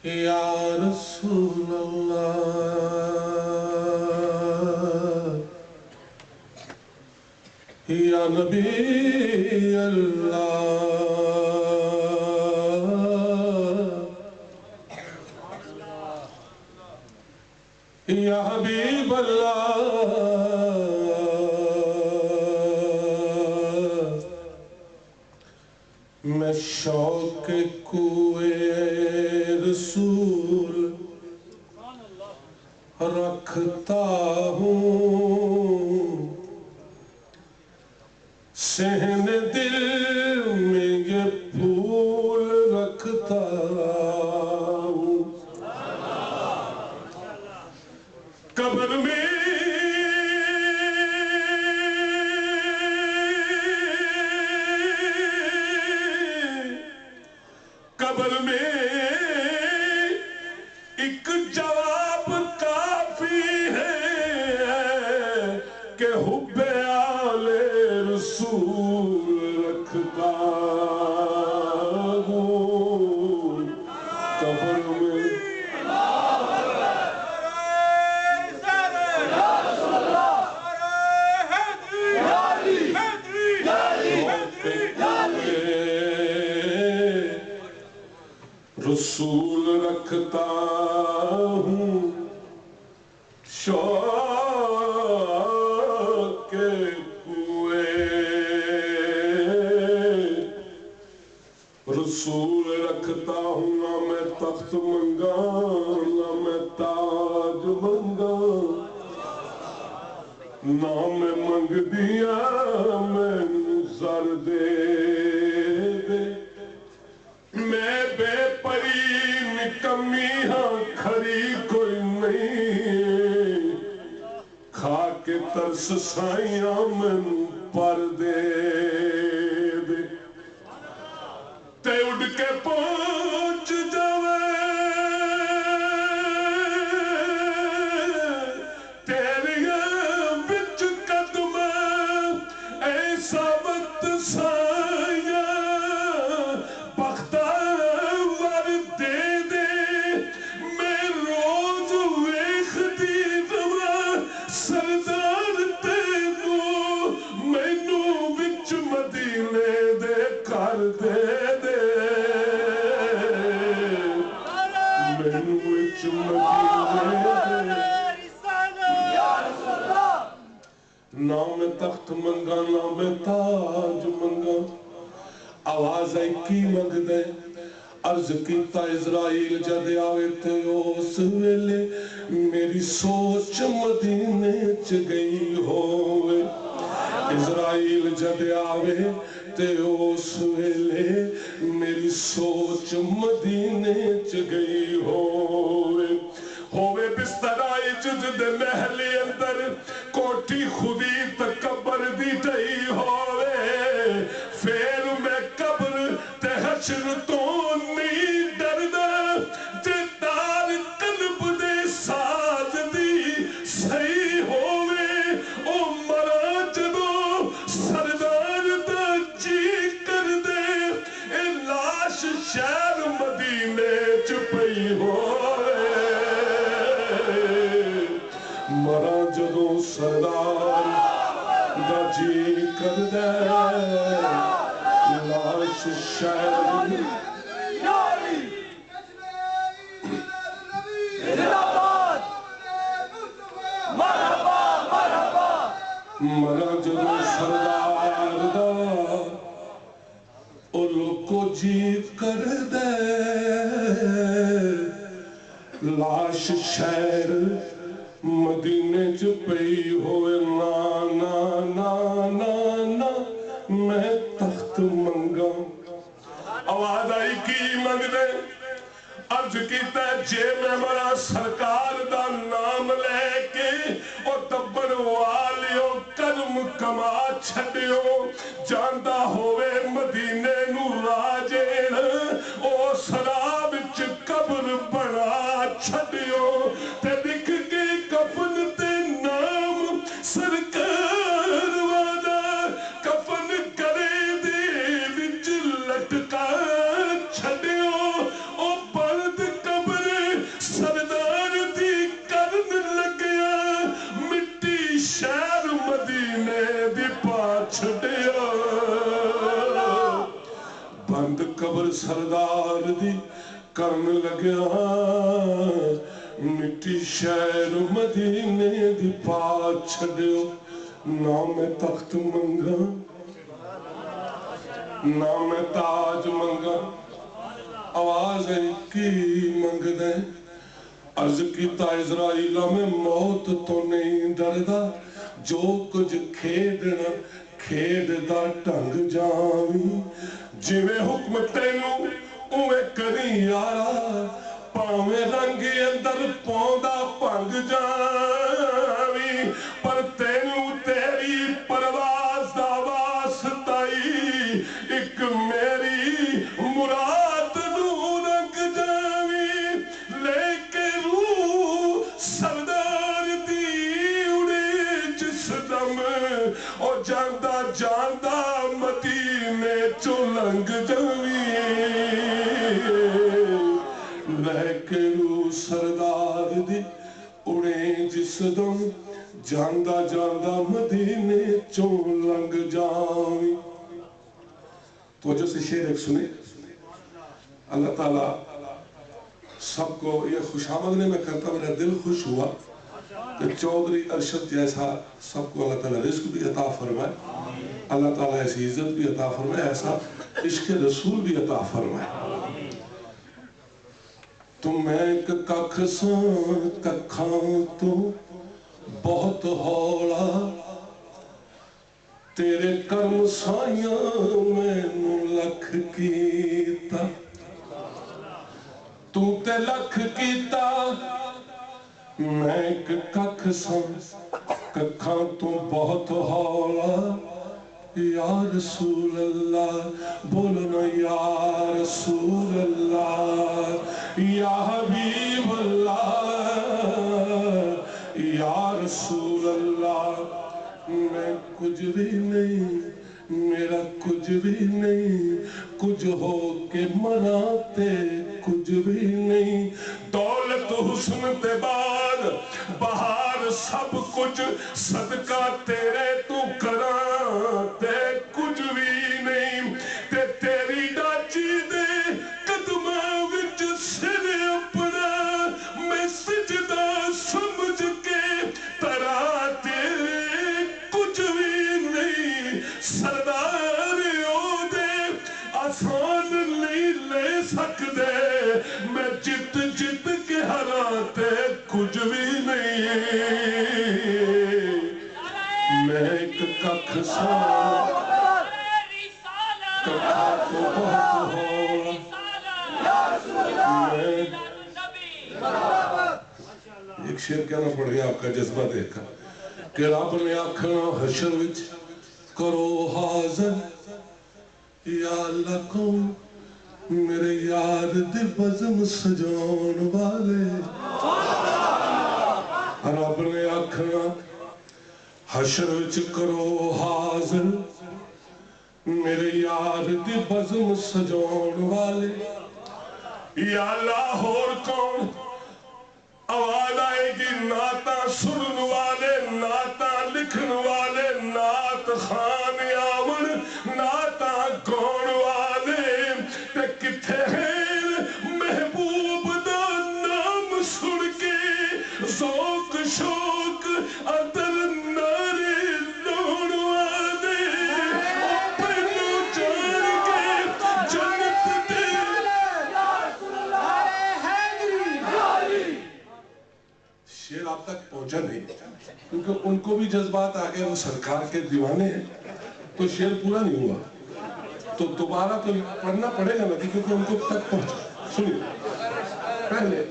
یا رسول اللہ یا نبی اللہ یا حبیب اللہ میں شوق کوئے رسول رکھتا ہوں صحن دل میں یہ پھول رکھتا ہوں قبر میں ایک جواب کافی ہے کہ حب آل رسول رکھتا ہوں قبر میں رسول رکھتا ہوں شوق کوئے رسول رکھتا ہوں نہ میں تخت منگا نہ میں تاج منگا نہ میں منگ دیا میں زر دے میں بے پری نکمی ہاں کھری کوئی نہیں کھا کے ترس سائیاں من پر دے تے اڑ کے پہنچ جاوے تیریاں بچ قدم ایسا وقت سائیاں نہ میں تخت منگا نہ میں تاج منگا آواز آئی کی منگ دے عرض کیتا اسرائیل جد آوے تے اس ویلے میری سوچ مدینے چ گئی ہوئے اسرائیل جد آوے تے اس ویلے میری سوچ مدینے چ گئی ہوئے بسترائی جد دے محلی اندر کوٹھی خودی تکبر دی ٹئی ہوئے پھر میں قبر تے حشر تو نہیں ڈردا تے دار قلب دے ساز دی صحیح ہوئے او مرا جدو سردار دا جی کر دے اے لاش شہر مدینے چ پئی ہوئے مرا جدو سردار دا جی کر دے لاش شہر مرا جدو سردار دا کو جی کر دے لاش شہر مدینے چ پئی ہوئے نا میں تخت منگا آواز آئی کی منگ دے عرض کیتا ہے جے میں مرا سرکار دا نام لے کے او تبر والیو قدم کما چھڑیو جاندہ ہوئے مدینے نو راجین او سراب چ قبر بنا چھڑیو تے دکھ کے کفن تے نام سرکار وادا کفن چھڑیا بند قبر سردار دی کرن لگیا مٹی شہر مدینے دی پا چھڑیو نہ میں تخت منگا نہ میں تاج منگا آواز ہے کی منگ دیں عرض کیتا اسرائیلہ میں موت تو نہیں ڈردا جو کچھ کھیدنا کھید دا ٹنگ جاویں جویں حکم تینوں اوے کری یارا پاویں رنگی اندر پوندا پنگ جاویں پر تینوں تیری پرواز دا واسطائی ایک میری مراد نو رنگ جاویں لے کے روح سردار دی اڑے جس دم او جاندہ جاندہ مدینے چو لنگ جاویں لے کے روح سردار دی اڑے جس دم جاندہ جاندہ مدینے چو لنگ جاویں توجہ سے شعر ایک سنے اللہ تعالیٰ سب کو یہ خوش آمدنے میں کرتا میرا دل خوش ہوا کہ چودھری ارشد جیسا سب کو اللہ تعالیٰ رزق بھی عطا فرمائے اللہ تعالیٰ ایسی عزت بھی عطا فرمائے ایسا عشق رسول بھی عطا فرمائے تو میں ککھ سان ککھاں تو بہت ہولا تیرے کرم سائیاں میں نو لکھ کیتا تو تے لکھ کیتا میں ککھ سان ککھاں تو بہت ہولا یا رسول اللہ بولنا یا رسول اللہ یا حبیب اللہ یا رسول اللہ میں کچھ بھی نہیں میرا کچھ بھی نہیں کچھ ہو کے مناتے کچھ بھی نہیں دولت حسن تے بعد بہار سب کچھ صدقہ تیرے تو کراتے کچھ بھی نہیں تے تیری ڈاچی دے قدمہ وچ سر اپنا میں سجدہ سمجھ کے ترا تیرے کچھ بھی نہیں سردار او دے آسان نہیں لے سکدے میں جت جت کے ہراتے کچھ بھی نہیں میں ایک ککھ سان ککھا تو بہت ہو ایک شعر کہنا پڑ گیا آپ کا جذبہ دیکھا کہ رب نے آکھنا حشر وچ کرو حاضر یا اللہ کون میرے یاد دے بزم سجان والے رب نے آکھنا حشر وچ کرو حاضر میرے یار دے بزم سجان والے یا اللہ اور کون آواز آئے گی نعتہ سنن والے نعتہ لکھن والے نعت خان آون نعتہ گون والے تے کتھے ہیں محبوب دا نام سن کے ذوق شوق ادر نارے لون والے پہلو جان کے جنت دے شیر آپ تک پہنچا نہیں کیونکہ ان کو بھی جذبات آگئے وہ سرکار کے دیوانے ہیں تو شیر پورا نہیں ہوا تو دوبارہ تو پڑھنا پڑے گا نا کیونکہ ان کو تک پہنچا سنیے پہلے